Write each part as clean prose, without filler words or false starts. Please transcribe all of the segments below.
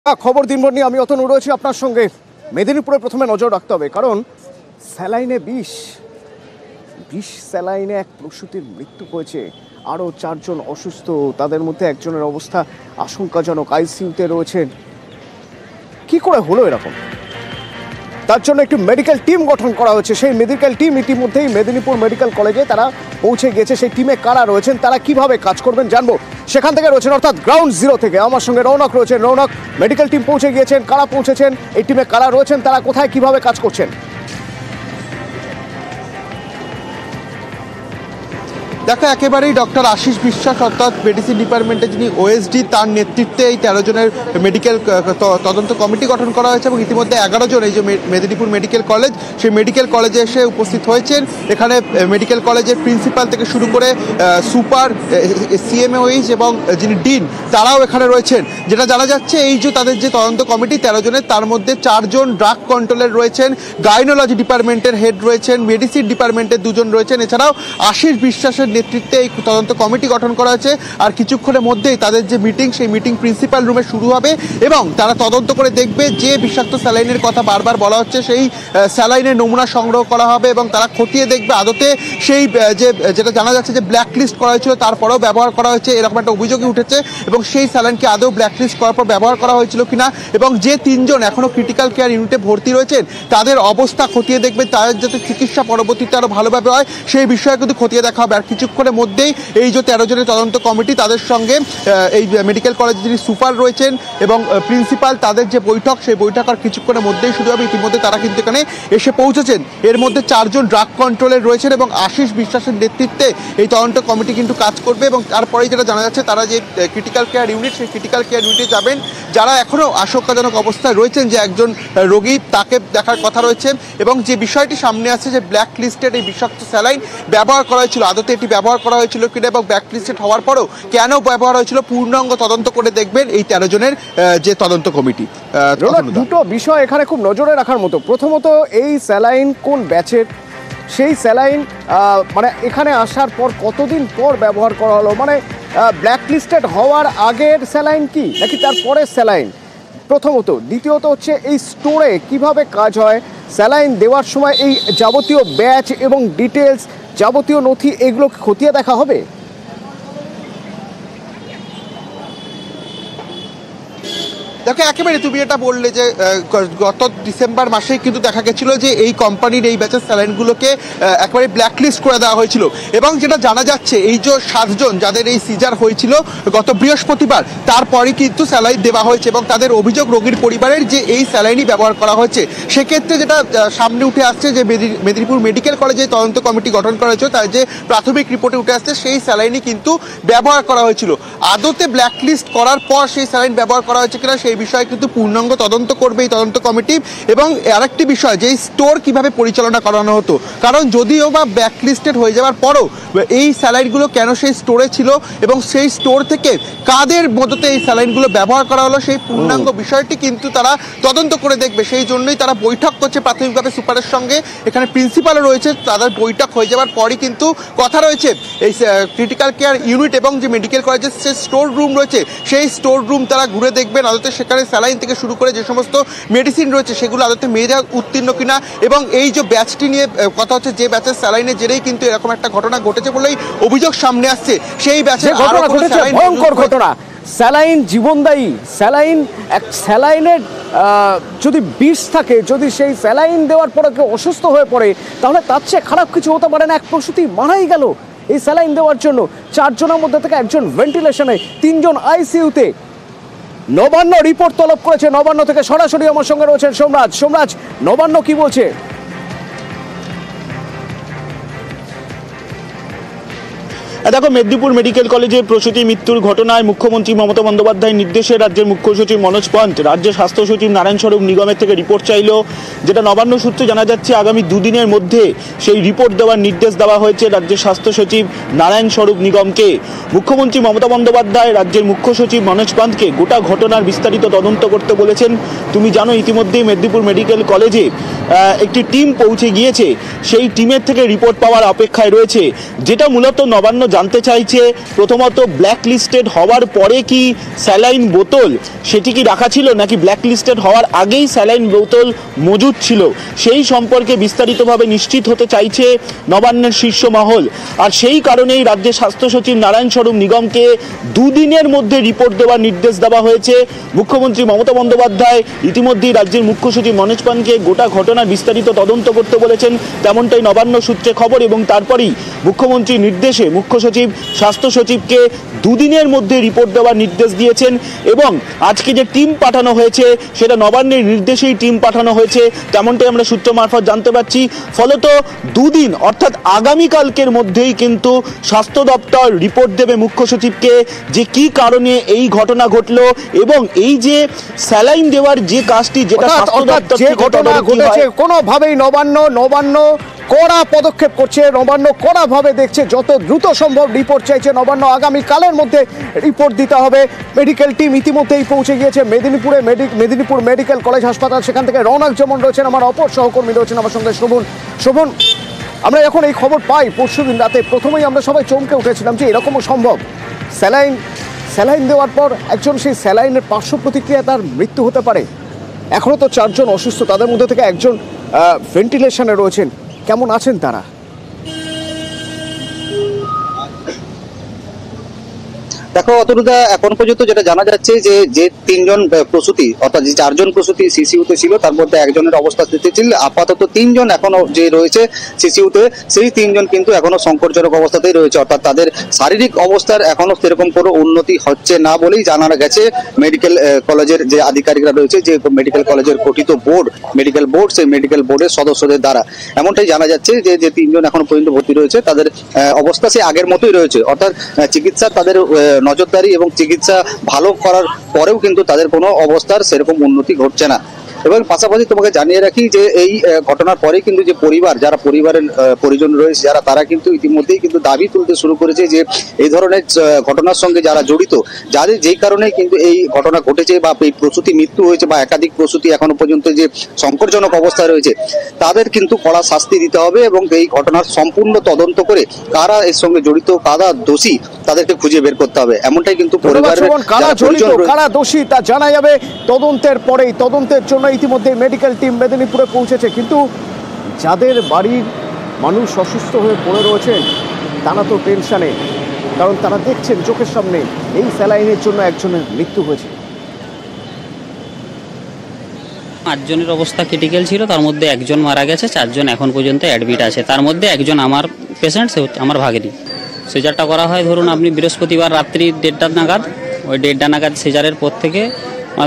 খবর দিনভর নিয়ে আমি অতনু রয়েছি আপনার সঙ্গে। মেদিনীপুরে প্রথমে নজর রাখতে হবে, কারণ স্যালাইনে বিষ স্যালাইনে এক প্রসূতির মৃত্যু হয়েছে, আরও 4 জন অসুস্থ, তাদের মধ্যে একজনের অবস্থা আশঙ্কাজনক, আইসিইউতে রয়েছেন। কি করে হলো এরকম? তার জন্য একটি মেডিকেল টিম গঠন করা হয়েছে। সেই মেডিকেল টিম ইতিমধ্যেই মেদিনীপুর মেডিকেল কলেজে তারা পৌঁছে গিয়েছে। সেই টিমে কারা রয়েছেন, তারা কিভাবে কাজ করবেন জানবো সেখান থেকে রয়েছেন, অর্থাৎ গ্রাউন্ড জিরো থেকে আমার সঙ্গে রৌনক রয়েছেন। রৌনক, মেডিকেল টিম পৌঁছে গিয়েছেন, কারা পৌঁছেছেন, এই টিমে কারা রয়েছেন, তারা কোথায় কিভাবে কাজ করছেন? দেখো, একেবারেই ডক্টর আশিস বিশ্বাস অর্থাৎ মেডিসিন ডিপার্টমেন্টে যিনি ওএসডি, তার নেতৃত্বে এই 13 জনের মেডিকেল তদন্ত কমিটি গঠন করা হয়েছে এবং ইতিমধ্যে 11 জন এই যে মেদিনীপুর মেডিকেল কলেজ, সেই মেডিকেল কলেজে এসে উপস্থিত হয়েছেন। এখানে মেডিকেল কলেজের প্রিন্সিপাল থেকে শুরু করে সুপার, সিএমওইচ এবং যিনি ডিন, তারাও এখানে রয়েছেন। যেটা জানা যাচ্ছে, এই যে তাদের যে তদন্ত কমিটি 13 জনের, তার মধ্যে 4 জন ড্রাগ কন্ট্রোলের রয়েছেন, গাইনোলজি ডিপার্টমেন্টের হেড রয়েছেন, মেডিসিন ডিপার্টমেন্টের 2 জন রয়েছেন। এছাড়াও আশিস বিশ্বাসের নেতৃত্বে এই তদন্ত কমিটি গঠন করা হয়েছে। আর কিছুক্ষণের মধ্যেই তাদের যে মিটিং, সেই মিটিং প্রিন্সিপাল রুমে শুরু হবে এবং তারা তদন্ত করে দেখবে যে বিষাক্ত স্যালাইনের কথা বারবার বলা হচ্ছে, সেই স্যালাইনের নমুনা সংগ্রহ করা হবে এবং তারা খতিয়ে দেখবে আদতে সেই যেটা জানা যাচ্ছে যে ব্ল্যাক লিস্ট করা হয়েছিল, তারপরেও ব্যবহার করা হয়েছে, এরকম একটা অভিযোগই উঠেছে। এবং সেই স্যালাইনকে আদৌ ব্ল্যাক লিস্ট করার পর ব্যবহার করা হয়েছিল কিনা, এবং যে 3 জন এখনও ক্রিটিক্যাল কেয়ার ইউনিটে ভর্তি রয়েছেন তাদের অবস্থা খতিয়ে দেখবে, তাদের যাতে চিকিৎসা পরবর্তীতে আরও ভালোভাবে হয় সেই বিষয়ে কিন্তু খতিয়ে দেখা হবে। আর কিছুক্ষণের মধ্যেই এই যে 13 জনের তদন্ত কমিটি, তাদের সঙ্গে এই মেডিকেল কলেজে যিনি সুপার রয়েছেন এবং প্রিন্সিপাল, তাদের যে বৈঠক, সেই বৈঠক আর কিছুক্ষণের মধ্যেই শুরু হবে। ইতিমধ্যে তারা কিন্তু এখানে এসে পৌঁছেছেন। এর মধ্যে 4 জন ড্রাগ কন্ট্রোলের রয়েছেন এবং আশিস বিশ্বাসের নেতৃত্বে এই তদন্ত কমিটি কিন্তু কাজ করবে। এবং তারপরেই যেটা জানা যাচ্ছে, তারা যে ক্রিটিক্যাল কেয়ার ইউনিট, সেই ক্রিটিক্যাল কেয়ার ইউনিটে যাবেন যারা এখনও আশঙ্কাজনক অবস্থায় রয়েছেন, যে একজন রোগী, তাকে দেখার কথা রয়েছে। এবং যে বিষয়টি সামনে আসছে যে ব্ল্যাক লিস্টেড এই বিষাক্ত স্যালাইন ব্যবহার করা হয়েছিল, আদতে এটি ব্যবহার করা হয়েছিল কিনা এবং ব্ল্যাক লিস্টেড হওয়ার পরেও কেন ব্যবহার হয়েছিল, পূর্ণাঙ্গ তদন্ত করে দেখবেন এই 13 জনের যে তদন্ত কমিটি। দুটো বিষয় এখানে খুব নজরে রাখার মতো। প্রথমত, এই স্যালাইন কোন ব্যাচের, সেই স্যালাইন মানে এখানে আসার পর কতদিন পর ব্যবহার করা হলো, মানে ব্ল্যাক লিস্টেড হওয়ার আগের স্যালাইন কি নাকি তারপরের স্যালাইন, প্রথমত। দ্বিতীয়ত হচ্ছে, এই স্টোরে কিভাবে কাজ হয়, স্যালাইন দেওয়ার সময় এই যাবতীয় ব্যাচ এবং ডিটেলস, যাবতীয় নথি, এগুলো খতিয়ে দেখা হবে। দেখো, একেবারে তুমি এটা বললে যে গত ডিসেম্বর মাসেই কিন্তু দেখা গেছিল যে এই কোম্পানির এই ব্যাচের স্যালাইনগুলোকে একেবারে ব্ল্যাকলিস্ট করে দেওয়া হয়েছিল। এবং যেটা জানা যাচ্ছে, এই যে 7 জন যাদের এই সিজার হয়েছিল গত বৃহস্পতিবার, তারপরই কিন্তু স্যালাইন দেওয়া হয়েছে এবং তাদের অভিযোগ রোগীর পরিবারের যে এই স্যালাইনই ব্যবহার করা হয়েছে। সেক্ষেত্রে যেটা সামনে উঠে আসছে যে মেদিনীপুর মেডিকেল কলেজে তদন্ত কমিটি গঠন করা হয়েছিল, তার যে প্রাথমিক রিপোর্টে উঠে আসছে, সেই স্যালাইনই কিন্তু ব্যবহার করা হয়েছিল। আদতে ব্ল্যাকলিস্ট করার পর সেই স্যালাইন ব্যবহার করা হয়েছে কিনা, এই বিষয়ে কিন্তু পূর্ণাঙ্গ তদন্ত করবে এই তদন্ত কমিটি। এবং আরেকটি বিষয়, যে স্টোর কিভাবে পরিচালনা করানো হতো, কারণ যদিও বা ব্ল্যাকলিস্টেড হয়ে যাওয়ার পরও এই স্যালাইনগুলো কেন সেই স্টোরে ছিল এবং সেই স্টোর থেকে কাদের মদতে এই স্যালাইনগুলো ব্যবহার করা হলো, সেই পূর্ণাঙ্গ বিষয়টি কিন্তু তারা তদন্ত করে দেখবে। সেই জন্যই তারা বৈঠক করছে প্রাথমিকভাবে সুপারের সঙ্গে, এখানে প্রিন্সিপালও রয়েছে। তাদের বৈঠক হয়ে যাওয়ার পরই কিন্তু কথা রয়েছে এই ক্রিটিক্যাল কেয়ার ইউনিট এবং যে মেডিকেল কলেজের যে স্টোর রুম রয়েছে, সেই স্টোর রুম তারা ঘুরে দেখবেন। আদতে সেখানে স্যালাইন থেকে শুরু করে যে সমস্ত মেডিসিন রয়েছে, সেগুলো আদতে মেয়েরা উত্তীর্ণ কিনা। এবং এই যে ব্যাচটি নিয়ে কথা হচ্ছে, যে ব্যাচের স্যালাইনের জেরেই কিন্তু এরকম একটা ঘটনা ঘটেছে বলেই অভিযোগ সামনে আসছে। সেই ব্যাচের ভয়ঙ্কর ঘটনা, স্যালাইন জীবনদায়ী স্যালাইন, এক স্যালাইনের যদি বিষ থাকে, যদি সেই স্যালাইন দেওয়ার পরে কেউ অসুস্থ হয়ে পড়ে, তাহলে তার চেয়ে খারাপ কিছু হতে পারে না। এক প্রসূতি মারাই গেল এই স্যালাইন দেওয়ার জন্য। 4 জনের মধ্যে থেকে 1 জন ভেন্টিলেশনে, 3 জন আইসিইউতে। নবান্ন রিপোর্ট তলব করেছে, নবান্ন থেকে সরাসরি আমার সঙ্গে রয়েছেন সোমরাজ। নবান্ন কি বলছে? দেখো, মেদিনীপুর মেডিকেল কলেজে প্রসূতি মৃত্যুর ঘটনায় মুখ্যমন্ত্রী মমতা বন্দ্যোপাধ্যায়ের নির্দেশে রাজ্যের মুখ্য সচিব মনোজ পন্ত রাজ্যের স্বাস্থ্য সচিব নারায়ণ স্বরূপ নিগমের থেকে রিপোর্ট চাইল। যেটা নবান্ন সূত্রে জানা যাচ্ছে, আগামী 2 দিনের মধ্যে সেই রিপোর্ট দেওয়ার নির্দেশ দেওয়া হয়েছে রাজ্যের স্বাস্থ্য সচিব নারায়ণ স্বরূপ নিগমকে। মুখ্যমন্ত্রী মমতা বন্দ্যোপাধ্যায় রাজ্যের মুখ্য সচিব মনোজ পন্তকে গোটা ঘটনার বিস্তারিত তদন্ত করতে বলেছেন। তুমি জানো, ইতিমধ্যেই মেদিনীপুর মেডিকেল কলেজে একটি টিম পৌঁছে গিয়েছে, সেই টিমের থেকে রিপোর্ট পাওয়ার অপেক্ষায় রয়েছে। যেটা মূলত নবান্ন জানতে চাইছে প্রথমত ব্ল্যাক লিস্টেড হওয়ার পরে কি স্যালাইন বোতল সেটি কি রাখা ছিল নাকি ব্ল্যাক লিস্টেড হওয়ার আগেই স্যালাইন বোতল মজুদ ছিল, সেই সম্পর্কে বিস্তারিতভাবে নিশ্চিত হতে চাইছে নবান্নের শীর্ষ মহল। আর সেই কারণেই রাজ্যের স্বাস্থ্য সচিব নারায়ণ স্বরূপ নিগমকে দুদিনের মধ্যে রিপোর্ট দেওয়ার নির্দেশ দেওয়া হয়েছে। মুখ্যমন্ত্রী মমতা বন্দ্যোপাধ্যায় ইতিমধ্যেই রাজ্যের মুখ্য সচিব মনোজ পানকে গোটা ঘটনার বিস্তারিত তদন্ত করতে বলেছেন, তেমনটাই নবান্ন সূত্রে খবর। এবং তারপরেই মুখ্যমন্ত্রীর নির্দেশে মুখ্য সচিব স্বাস্থ্য সচিবকে দুদিনের মধ্যে রিপোর্ট দেওয়ার নির্দেশ দিয়েছেন। এবং আজকে যে টিম পাঠানো হয়েছে সেটা নবান্নের নির্দেশেই টিম পাঠানো হয়েছে, তেমনটাই আমরা সূত্র মারফত জানতে পারছি। ফলত দুদিন অর্থাৎ আগামীকালকের মধ্যেই কিন্তু স্বাস্থ্য দপ্তর রিপোর্ট দেবে মুখ্য সচিবকে যে কি কারণে এই ঘটনা ঘটলো এবং এই যে স্যালাইন দেওয়ার যে কাজটি যেটা স্বাস্থ্য দপ্তর যে ঘটনা ঘটেছে কোনোভাবেই নবান্ন কড়া পদক্ষেপ করছে, নবান্ন কড়াভাবে দেখছে, যত দ্রুত সম্ভব রিপোর্ট চাইছে নবান্ন। আগামীকালের মধ্যে রিপোর্ট দিতে হবে। মেডিকেল টিম ইতিমধ্যেই পৌঁছে গিয়েছে মেদিনীপুর মেডিকেল কলেজ হাসপাতাল, সেখান থেকে রৌনক যেমন রয়েছেন, আমার অপর সহকর্মী রয়েছেন আমার সঙ্গে শোভন। আমরা যখন এই খবর পাই পরশুদিন রাতে, প্রথমেই আমরা সবাই চমকে উঠেছিলাম যে এরকমও সম্ভব। স্যালাইন দেওয়ার পর একজন সেই স্যালাইনের পার্শ্ব প্রতিক্রিয়া তার মৃত্যু হতে পারে। এখনও তো 4 জন অসুস্থ, তাদের মধ্যে থেকে একজন ভেন্টিলেশনে রয়েছেন। কেমন আছেন তারা? দেখো অতনুদা, এখন পর্যন্ত যেটা জানা যাচ্ছে যে 3 জন প্রসূতি অর্থাৎ যে 4 জন প্রসূতি সিসিইউতে ছিল তার মধ্যে একজনের অবস্থা স্থিতিশীল। আপাতত 3 জন এখনো যে রয়েছে সিসিইউতে, সেই 3 জন কিন্তু এখনো সংকটজনক অবস্থাতেই রয়েছে, অর্থাৎ তাদের শারীরিক অবস্থার এখনো সেরকম কোনো উন্নতি হচ্ছে না বলেই জানা গেছে। মেডিকেল কলেজের যে আধিকারিকরা রয়েছে, যে মেডিকেল কলেজের গঠিত বোর্ড মেডিকেল বোর্ড, সেই মেডিকেল বোর্ডের সদস্যদের দ্বারা এমনটাই জানা যাচ্ছে যে 3 জন এখনো পর্যন্ত ভর্তি রয়েছে, তাদের অবস্থা সে আগের মতোই রয়েছে, অর্থাৎ চিকিৎসা তাদের নজরদারি এবং চিকিৎসা ভালো করার পরেও কিন্তু তাদের কোনো অবস্থার সেরকম উন্নতি ঘটছে না। এবং পাশাপাশি তোমাকে জানিয়ে রাখি যে এই ঘটনার পরে কিন্তু যে যারা পরিবারের পরিজন রয়েছে যারা, তারা কিন্তু ইতিমধ্যেই কিন্তু দাবি তুলতে শুরু করেছে যে এই ধরনের ঘটনার সঙ্গে যারা জড়িত, যাদের যেই কারণে কিন্তু এই ঘটনা ঘটেছে বা এই প্রসূতি মৃত্যু হয়েছে বা একাধিক প্রসূতি এখনো পর্যন্ত যে সংকটজনক অবস্থায় রয়েছে, তাদের কিন্তু কড়া শাস্তি দিতে হবে এবং এই ঘটনার সম্পূর্ণ তদন্ত করে কারা এর সঙ্গে জড়িত, কারা দোষী, তাদেরকে খুঁজে বের করতে হবে। এমনটাই কিন্তু পরিবারের কারা দোষী তা জানা যাবে তদন্তের পরেই। তদন্তের জন্য ইতিমধ্যে মেডিকেল টিম মেদিনীপুরে পৌঁছেছে, কিন্তু যাদের বাড়ির মানুষ অসুস্থ হয়ে পড়ে রয়েছে তারা তো টেনশনে, কারণ তারা দেখছেন চোখের সামনে এই স্যালাইনের জন্য একজনের মৃত্যু হয়েছে। 8 জনের অবস্থা ক্রিটিক্যাল ছিল, তার মধ্যে 1 জন মারা গেছে, 4 জন এখন পর্যন্ত অ্যাডমিট আছে। তার মধ্যে 1 জন আমার পেশেন্ট, সে আমার ভাগিনী। সিজারটা করা হয় ধরুন আপনি বৃহস্পতিবার রাত্রি 1:30 নাগাদ, ওই 1:30 নাগাদ সিজারের পর থেকে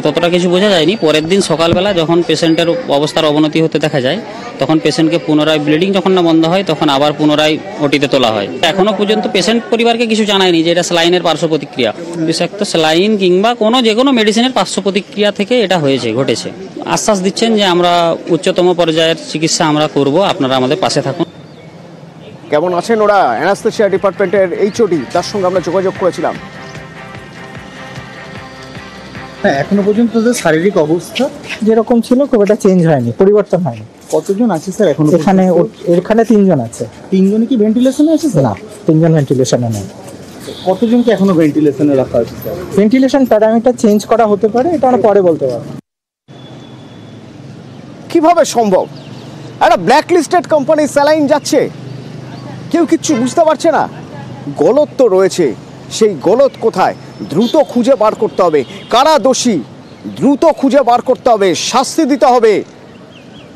ততটা কিছু বোঝা যায়নি। পরের দিন সকালবেলা যখন পেশেন্টের অবস্থার অবনতি হতে দেখা যায়, তখন পেশেন্টকে পুনরায় ব্লিডিং যখন না বন্ধ হয়, তখন আবার পুনরায় ওটিতে তোলা হয়। এখনো পর্যন্ত পেশেন্ট পরিবারকে কিছু জানায়নি যে এটা স্যালাইনের পার্শ্ব প্রতিক্রিয়া, বিষাক্ত স্যালাইন কিংবা যে কোনো মেডিসিনের পার্শ্ব প্রতিক্রিয়া থেকে এটা ঘটেছে। আশ্বাস দিচ্ছেন যে আমরা উচ্চতম পর্যায়ের চিকিৎসা আমরা করব, আপনারা আমাদের পাশে থাকুন। কেমন আছেন ওরা? অ্যানাস্থেসিয়া ডিপার্টমেন্টের এইচওডি, তার সঙ্গে আমরা যোগাযোগ করেছিলাম। হ্যাঁ, এখনো পর্যন্ত তাদের শারীরিক অবস্থা যেরকম ছিল খুব একটা চেঞ্জ হয়নি, পরিবর্তন হয়নি। কতজন আছে স্যার এখন? এখানে 3 জন আছে। 3 জনই কি ভেন্টিলেশনে আছে স্যার? না, 3 জন ভেন্টিলেশনে নেই। কতজনকে এখনো ভেন্টিলেশনে রাখা আছে স্যার? ভেন্টিলেশন প্যারামিটার চেঞ্জ করা হতে পারে, এটা আমরা পরে বলতে পারবো। কিভাবে সম্ভব? একটা ব্ল্যাক লিস্টেড কোম্পানি স্যালাইন যাচ্ছে, কেউ কিচ্ছু বুঝতে পারছে না। গলত তো রয়েছে, সেই গলত কোথায় দ্রুত খুঁজে বার করতে হবে। কারা দোষী দ্রুত খুঁজে বার করতে হবে, শাস্তি দিতে হবে।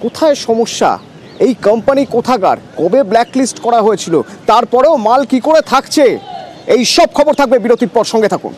কোথায় সমস্যা? এই কোম্পানি কোথাকার, কবে ব্ল্যাক লিস্ট করা হয়েছিল, তারপরেও মাল কি করে থাকছে? এই সব খবর থাকবে বিরতির পর, সঙ্গে থাকুন।